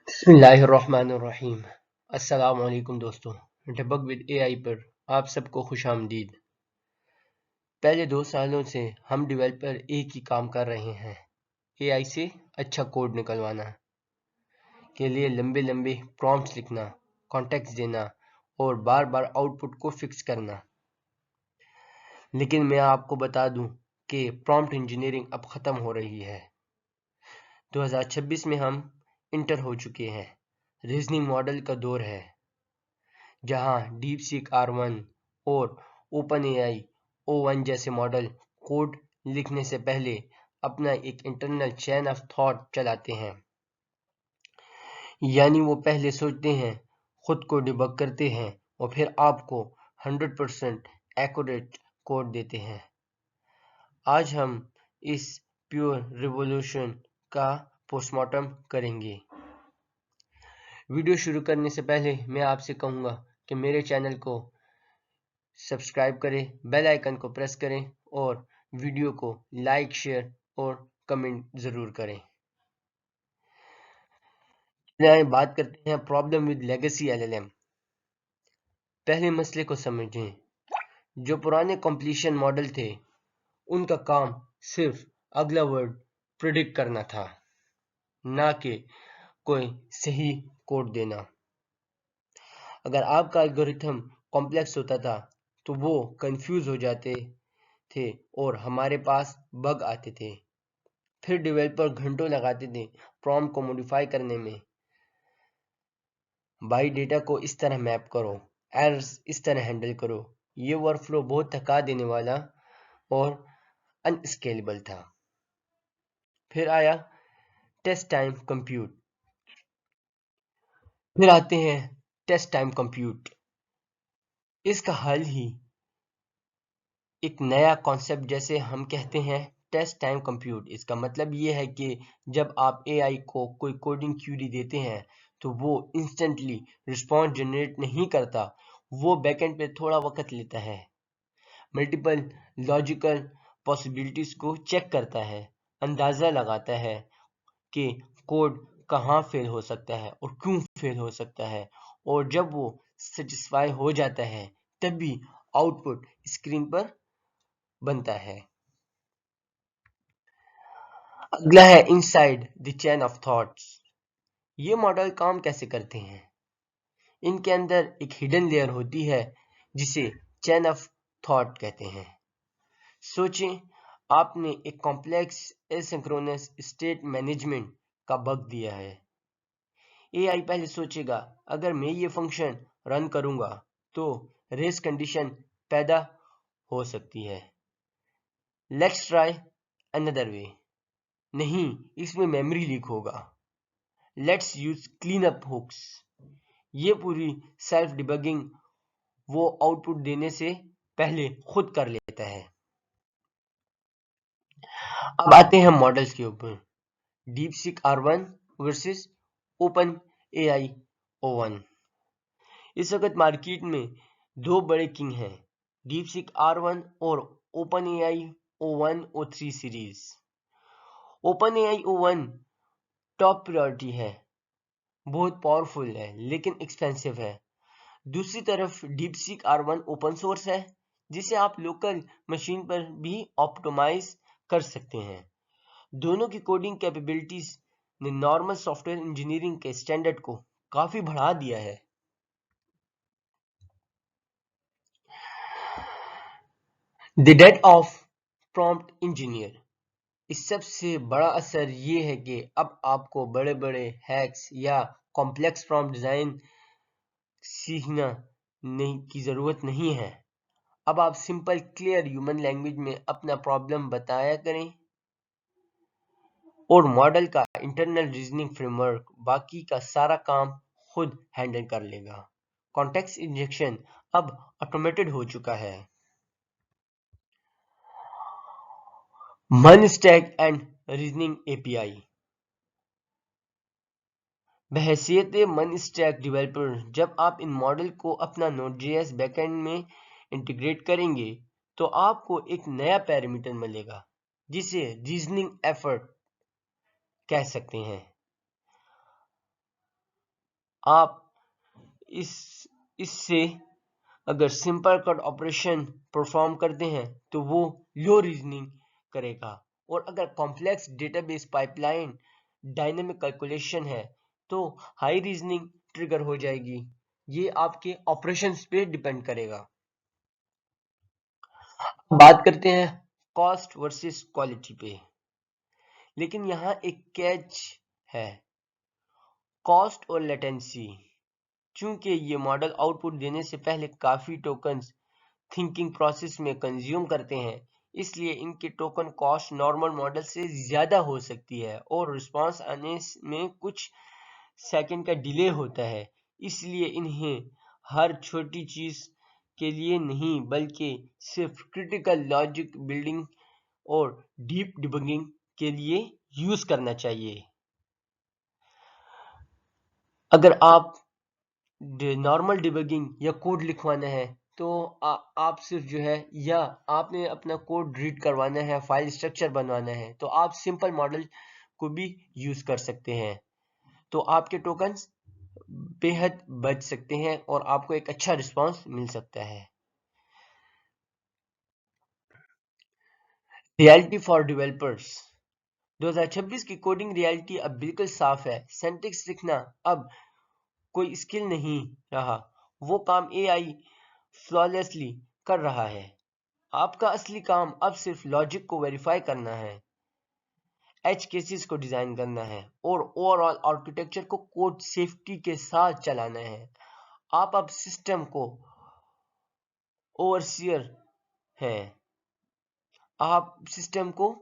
बिस्मिल्लाहिर्रहमानिर्रहीम। अस्सलाम वालेकुम दोस्तों। डिबग विद एआई पर आप सबको खुशामदीद। पहले 2 सालों से हम डेवलपर एक ही काम कर रहे हैं, एआई से अच्छा कोड निकलवाना के लिए लंबे लंबे प्रॉम्प्ट्स लिखना, कॉन्टेक्स्ट देना और बार बार आउटपुट को फिक्स करना। लेकिन मैं आपको बता दूं कि प्रॉम्प्ट इंजीनियरिंग अब खत्म हो रही है। 2026 में हम इंटर हो चुके हैं। रीजनिंग मॉडल का दौर है, जहां डीपसीक R1 और ओपनएआई O1 जैसे मॉडल कोड लिखने से पहले अपना एक इंटरनल चेन ऑफ थॉट चलाते हैं। यानी वो पहले सोचते हैं, खुद को डिबग करते हैं और फिर आपको 100% एक्यूरेट कोड देते हैं। आज हम इस प्योर रिवॉल्यूशन का पोस्टमार्टम करेंगे। वीडियो शुरू करने से पहले मैं आपसे कहूंगा कि मेरे चैनल को सब्सक्राइब करें, बेल आइकन को प्रेस करें और वीडियो को लाइक, शेयर और कमेंट जरूर करें। चलिए बात करते हैं प्रॉब्लम विद लेगेसी एलएलएम। पहले मसले को समझें। जो पुराने कंप्लीशन मॉडल थे, उनका काम सिर्फ अगला वर्ड प्रिडिक्ट करना था, ना कि कोई सही कोड देना। अगर आपका एल्गोरिथम कॉम्प्लेक्स होता था तो वो कंफ्यूज हो जाते थे और हमारे पास बग आते थे। फिर डेवलपर घंटों लगाते थे प्रॉम्प्ट को मॉडिफाई करने में। बाई डेटा को इस तरह मैप करो, एरर्स इस तरह हैंडल करो। ये वर्कफ्लो बहुत थका देने वाला और अनस्केलेबल था। फिर आया टेस्ट टाइम कंप्यूट। फिर आते हैं टेस्ट टाइम कंप्यूट। इसका हल ही एक नया कॉन्सेप्ट, जैसे हम कहते हैं टेस्ट टाइम कंप्यूट। इसका मतलब ये है कि जब आप एआई को कोई कोडिंग क्यूरी देते हैं तो वो इंस्टेंटली रिस्पॉन्स जनरेट नहीं करता, वो बैकएंड पे थोड़ा वक्त लेता है, मल्टीपल लॉजिकल पॉसिबिलिटीज को चेक करता है, अंदाजा लगाता है कि कोड कहाँ फेल हो सकता है और क्यों फेल हो सकता है, और जब वो सेटिस्फाई हो जाता है तभी आउटपुट स्क्रीन पर बनता है। अगला है inside the chain of thoughts. ये मॉडल काम कैसे करते हैं? इनके अंदर एक हिडन लेयर होती है जिसे चेन ऑफ थॉट कहते हैं। सोचें, आपने एक कॉम्प्लेक्स एसिंक्रोनस स्टेट मैनेजमेंट का बग दिया है। एआई पहले सोचेगा, अगर मैं ये फंक्शन रन करूंगा तो रेस कंडीशन पैदा हो सकती है। Let's try another way. नहीं, इसमें मेमोरी लीक होगा। Let's use clean up hooks. ये पूरी सेल्फ डिबगिंग वो आउटपुट देने से पहले खुद कर लेता है। अब आते हैं मॉडल्स के ऊपर। DeepSeek R1 versus open AI O1। इस वक्त मार्केट में दो बड़े किंग हैं, डीपसीक R1 और open AI O1 O3 series. Open AI O1 top priority है, बहुत पावरफुल है लेकिन एक्सपेंसिव है। दूसरी तरफ डीपसीक R1 ओपन सोर्स है, जिसे आप लोकल मशीन पर भी ऑप्टिमाइज कर सकते हैं। दोनों की कोडिंग कैपेबिलिटीज ने नॉर्मल सॉफ्टवेयर इंजीनियरिंग के स्टैंडर्ड को काफी बढ़ा दिया है। The death of prompt engineer. इस सबसे बड़ा असर ये है कि अब आपको बड़े बड़े हैक्स या कॉम्प्लेक्स प्रॉम्प्ट डिजाइन सीखना नहीं की जरूरत नहीं है। अब आप सिंपल क्लियर ह्यूमन लैंग्वेज में अपना प्रॉब्लम बताया करें और मॉडल का इंटरनल रीजनिंग फ्रेमवर्क बाकी का सारा काम खुद हैंडल कर लेगा। कॉन्टेक्स्ट इंजेक्शन अब ऑटोमेटेड हो चुका है। मन स्टैक एंड रीजनिंग एपीआई। बहैसियत मन स्टैक डेवलपर, जब आप इन मॉडल को अपना Node.js बैकएंड में इंटीग्रेट करेंगे तो आपको एक नया पैरामीटर मिलेगा जिसे रीजनिंग एफर्ट कह सकते हैं। आप इससे अगर सिंपल कट ऑपरेशन परफॉर्म करते हैं तो वो लो रीजनिंग करेगा, और अगर complex database pipeline dynamic calculation है तो हाई रीजनिंग ट्रिगर हो जाएगी। ये आपके ऑपरेशंस पे डिपेंड करेगा। बात करते हैं कॉस्ट वर्सेस क्वालिटी पे, लेकिन यहाँ एक कैच है, कॉस्ट और लेटेंसी। चूंकि ये मॉडल आउटपुट देने से पहले काफी टोकन्स थिंकिंग प्रोसेस में कंज्यूम करते हैं, इसलिए इनके टोकन कॉस्ट नॉर्मल मॉडल से ज्यादा हो सकती है और रिस्पांस आने में कुछ सेकंड का डिले होता है। इसलिए इन्हें हर छोटी चीज के लिए नहीं, बल्कि सिर्फ क्रिटिकल लॉजिक बिल्डिंग और डीप डिबगिंग के लिए यूज करना चाहिए। अगर आप नॉर्मल डिबगिंग या कोड लिखवाना है तो आप सिर्फ जो है, या आपने अपना कोड रीड करवाना है, फाइल स्ट्रक्चर बनवाना है, तो आप सिंपल मॉडल को भी यूज कर सकते हैं। तो आपके टोकन्स बेहद बच सकते हैं और आपको एक अच्छा रिस्पांस मिल सकता है। Reality for developers. 2026 की कोडिंग रियलिटी अब बिल्कुल साफ है। सिंटैक्स लिखना अब कोई स्किल नहीं रहा, वो काम एआई फ्लॉलेसली कर रहा है। आपका असली काम अब सिर्फ लॉजिक को वेरीफाई करना है, एज केसेस को डिजाइन करना है और ओवरऑल आर्किटेक्चर को कोड सेफ्टी के साथ चलाना है। आप अब सिस्टम को ओवरसियर हैं, आप सिस्टम को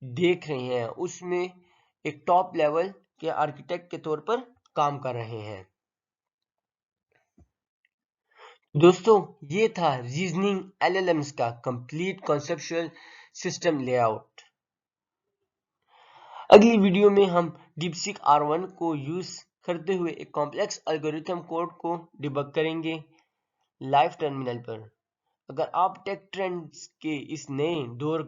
देख रहे हैं, उसमें एक टॉप लेवल के आर्किटेक्ट के तौर पर काम कर रहे हैं। दोस्तों, ये था रीजनिंग एलएलएम्स का कंप्लीट कॉन्सेप्चुअल सिस्टम लेआउट। अगली वीडियो में हम डीपसीक R1 को यूज करते हुए एक कॉम्प्लेक्स एल्गोरिथम कोड को डिबग करेंगे लाइव टर्मिनल पर। अगर आप टेक ट्रेंड्स के इस नए दौर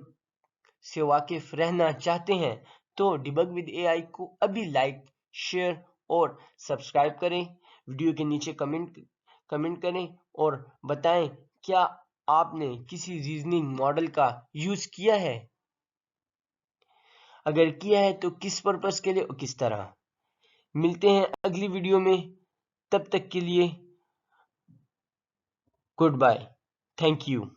से वाकिफ रहना चाहते हैं तो डिबग विद एआई को अभी लाइक, शेयर और सब्सक्राइब करें। वीडियो के नीचे कमेंट करें और बताएं क्या आपने किसी रीजनिंग मॉडल का यूज किया है, अगर किया है तो किस पर्पस के लिए और किस तरह। मिलते हैं अगली वीडियो में, तब तक के लिए गुड बाय, थैंक यू।